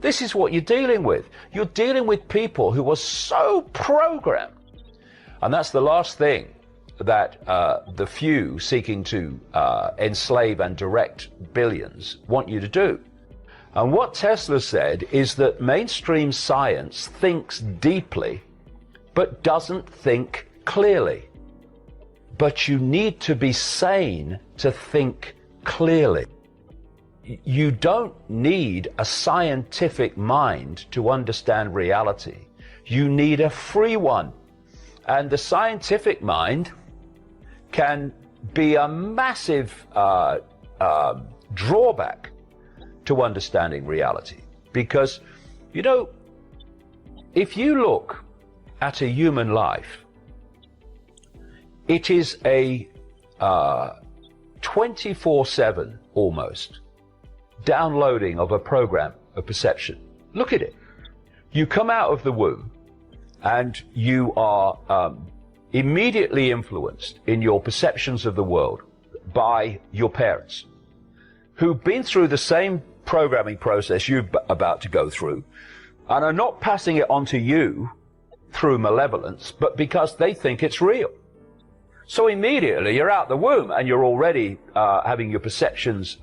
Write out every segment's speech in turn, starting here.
This is what you're dealing with. You're dealing with people who are so programmed. And that's the last thing that the few seeking to enslave and direct billions want you to do. And what Tesla said is that mainstream science thinks deeply, but doesn't think clearly. But you need to be sane to think clearly. You don't need a scientific mind to understand reality. You need a free one. And the scientific mind can be a massive drawback to understanding reality. Because, you know, if you look at a human life, it is a 24/7 almost downloading of a program of perception. Look at it. You come out of the womb and you are immediately influenced in your perceptions of the world by your parents, who've been through the same programming process you're about to go through, and are not passing it on to you through malevolence, but because they think it's real. So immediately you're out the womb and you're already having your perceptions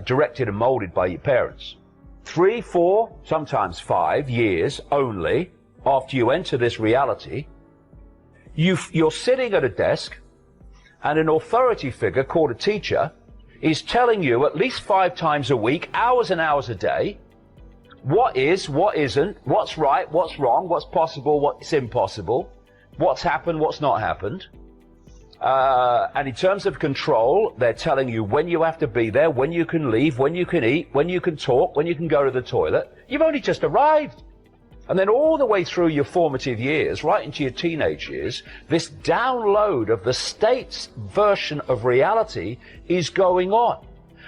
directed and molded by your parents. 3, 4, sometimes 5 years only after you enter this reality, you're sitting at a desk and an authority figure called a teacher is telling you at least 5 times a week, hours and hours a day, what is, what isn't, what's right, what's wrong, what's possible, what's impossible, what's happened, what's not happened. And in terms of control, they're telling you when you have to be there, when you can leave, when you can eat, when you can talk, when you can go to the toilet. You've only just arrived. And then all the way through your formative years, right into your teenage years, this download of the state's version of reality is going on.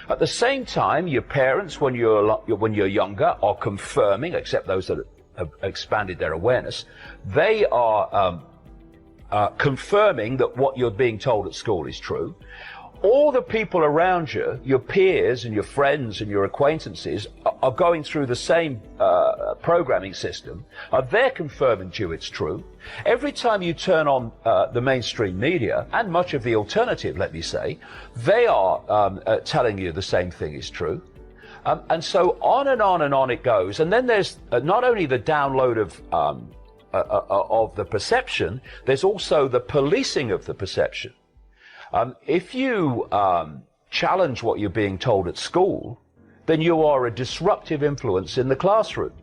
At the same time, your parents, when you're younger, are confirming, except those that have expanded their awareness, they are confirming that what you're being told at school is true. All the people around you, your peers and your friends and your acquaintances, are going through the same programming system. They're confirming to you it's true. Every time you turn on the mainstream media, and much of the alternative, let me say, they are telling you the same thing is true. And so on and on and on it goes. And then there's not only the download of the perception, there's also the policing of the perception. If you challenge what you're being told at school, then you are a disruptive influence in the classroom.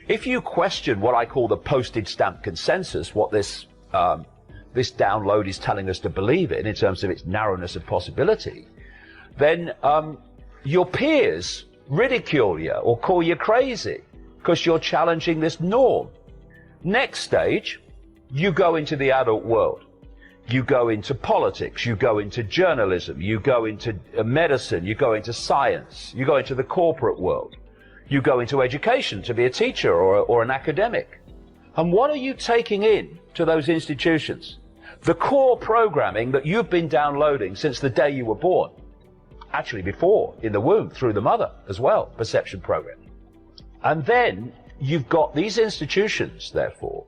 If you question what I call the postage stamp consensus, what this download is telling us to believe in terms of its narrowness of possibility, then your peers ridicule you or call you crazy because you're challenging this norm. Next stage, you go into the adult world. You go into politics, you go into journalism, you go into medicine, you go into science, you go into the corporate world, you go into education to be a teacher or an academic. And what are you taking in to those institutions? The core programming that you've been downloading since the day you were born. Actually before, in the womb, through the mother as well, perception programming. And then you've got these institutions, therefore,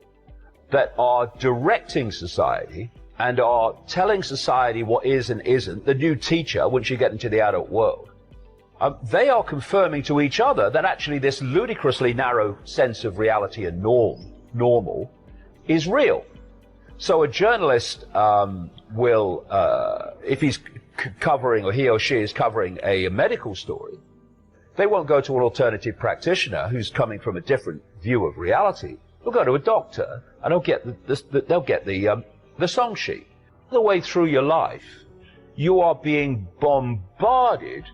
that are directing society and are telling society what is and isn't. The new teacher, once you get into the adult world, they are confirming to each other that actually this ludicrously narrow sense of reality and normal, is real. So a journalist will, if he's covering, or he or she is covering a medical story, they won't go to an alternative practitioner who's coming from a different view of reality. They'll go to a doctor and they'll get the song sheet. The way through your life, you are being bombarded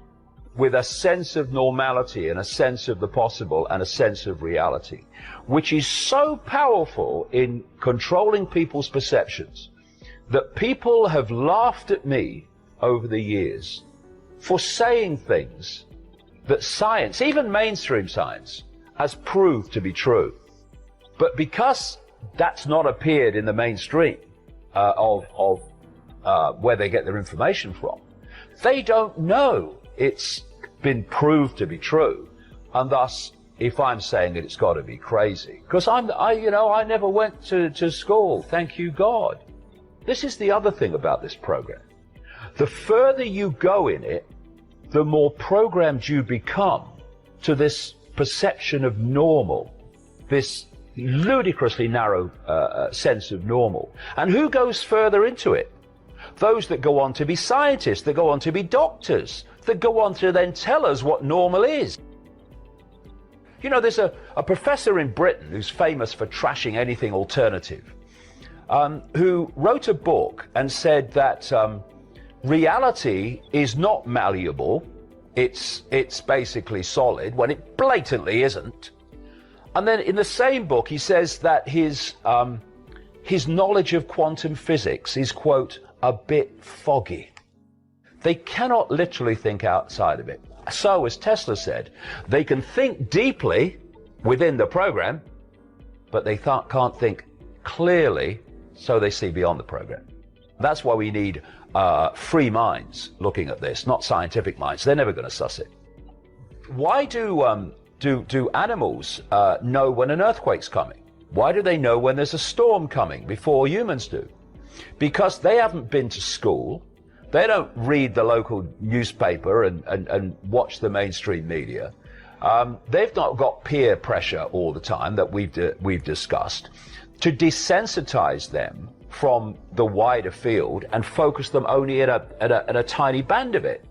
with a sense of normality and a sense of the possible and a sense of reality, which is so powerful in controlling people's perceptions that people have laughed at me over the years for saying things that science, even mainstream science, has proved to be true. But because that's not appeared in the mainstream of where they get their information from, they don't know it's been proved to be true, and thus if I'm saying it, it's got to be crazy. Because I never went to school, thank you God. This is the other thing about this program. The further you go in it, the more programmed you become to this perception of normal, this ludicrously narrow sense of normal. And who goes further into it? Those that go on to be scientists, that go on to be doctors, that go on to then tell us what normal is. You know, there's a professor in Britain who's famous for trashing anything alternative, who wrote a book and said that reality is not malleable, it's basically solid, when it blatantly isn't. And then in the same book he says that his knowledge of quantum physics is, quote, a bit foggy. They cannot literally think outside of it. So, as Tesla said, they can think deeply within the program, but they can't think clearly, so they see beyond the program. That's why we need free minds looking at this, not scientific minds. They're never going to suss it. Why do animals know when an earthquake's coming? Why do they know when there's a storm coming before humans do? Because they haven't been to school. They don't read the local newspaper and watch the mainstream media. They've not got peer pressure all the time that we've discussed to desensitize them from the wider field and focus them only at a tiny band of it.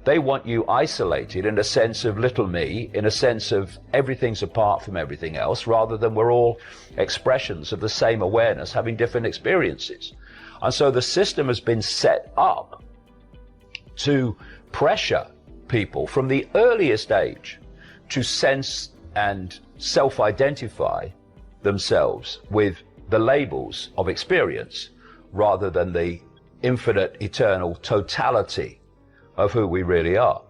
They want you isolated in a sense of little me, in a sense of everything's apart from everything else, rather than we're all expressions of the same awareness having different experiences. And so the system has been set up to pressure people from the earliest age to sense and self-identify themselves with the labels of experience rather than the infinite, eternal totality of who we really are.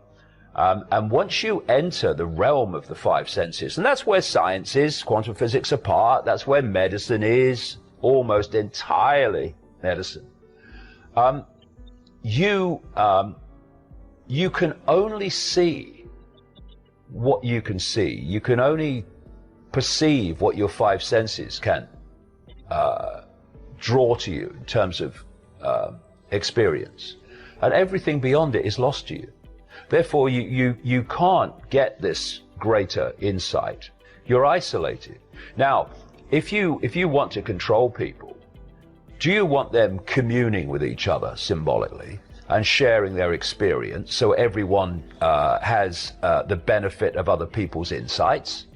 And once you enter the realm of the five senses, and that's where science is, quantum physics apart, that's where medicine is, almost entirely medicine. You can only see what you can see. You can only perceive what your five senses can draw to you in terms of experience. And everything beyond it is lost to you. Therefore, you can't get this greater insight. You're isolated. Now, if you want to control people, do you want them communing with each other symbolically and sharing their experience so everyone has the benefit of other people's insights?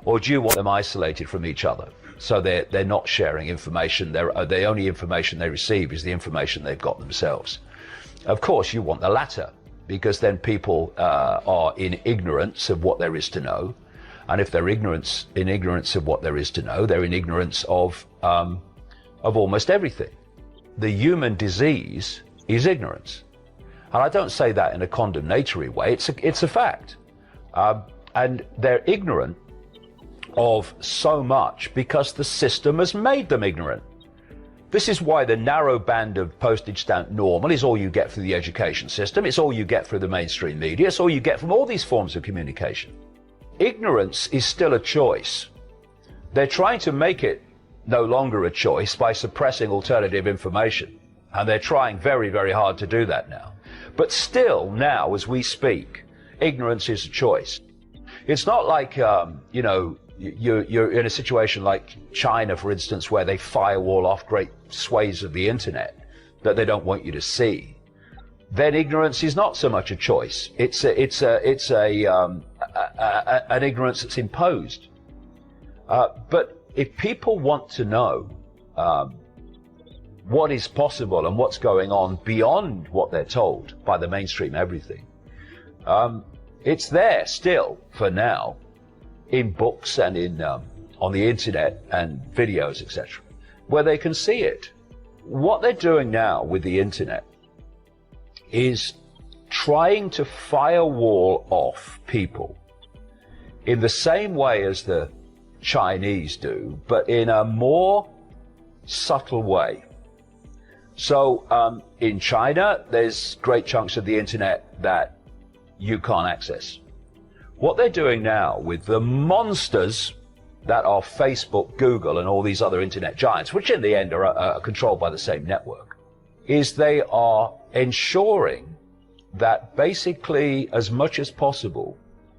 Or do you want them isolated from each other so they're not sharing information? The only information they receive is the information they've got themselves. Of course, you want the latter, because then people are in ignorance of what there is to know. And if they're in ignorance of what there is to know, they're in ignorance of almost everything. The human disease is ignorance. And I don't say that in a condemnatory way, it's a fact. And they're ignorant of so much because the system has made them ignorant. This is why the narrow band of postage stamp normal is all you get through the education system, it's all you get through the mainstream media, it's all you get from all these forms of communication. Ignorance is still a choice. They're trying to make it no longer a choice by suppressing alternative information. And they're trying very, very hard to do that now. But still, now, as we speak, ignorance is a choice. It's not like, you're in a situation like China, for instance, where they firewall off great swathes of the internet that they don't want you to see. Then ignorance is not so much a choice. It's an ignorance that's imposed. But if people want to know what is possible and what's going on beyond what they're told by the mainstream everything, it's there still for now in books and in on the internet and videos, etc., where they can see it. What they're doing now with the internet is trying to firewall off people in the same way as the Chinese do, but in a more subtle way. So in China, there's great chunks of the internet that you can't access. What they're doing now with the monsters that are Facebook, Google, and all these other internet giants, which in the end are controlled by the same network, is they are ensuring that basically as much as possible,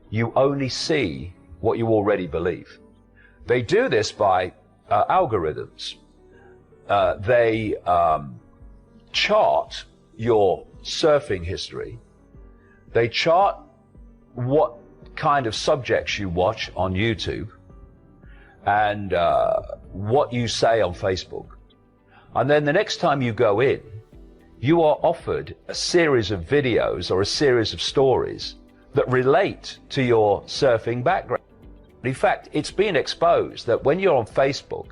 you only see what you already believe. They do this by algorithms. They chart your surfing history. They chart what kind of subjects you watch on YouTube and what you say on Facebook. And then the next time you go in, you are offered a series of videos or a series of stories that relate to your surfing background. In fact, it's been exposed that when you're on Facebook,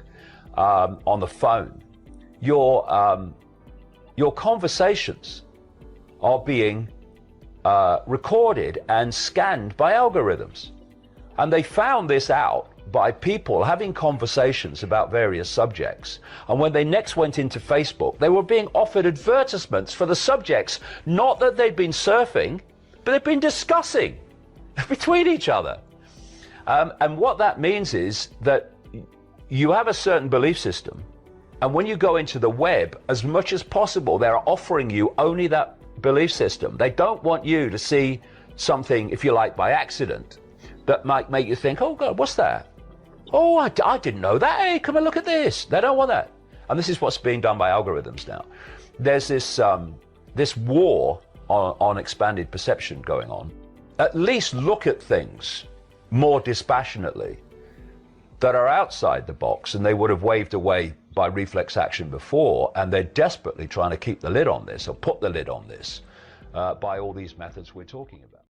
on the phone, your conversations are being recorded and scanned by algorithms. And they found this out by people having conversations about various subjects. And when they next went into Facebook, they were being offered advertisements for the subjects, not that they'd been surfing, but they'd been discussing between each other. And what that means is that you have a certain belief system. And when you go into the web, as much as possible, they're offering you only that belief system. They don't want you to see something, if you like, by accident, that might make you think, oh God, what's that? Oh, I didn't know that. Hey, come and look at this. They don't want that. And this is what's being done by algorithms now. There's this war on expanded perception going on. At least look at things more dispassionately that are outside the box, and they would have waved away by reflex action before, and they're desperately trying to keep the lid on this, or put the lid on this, by all these methods we're talking about.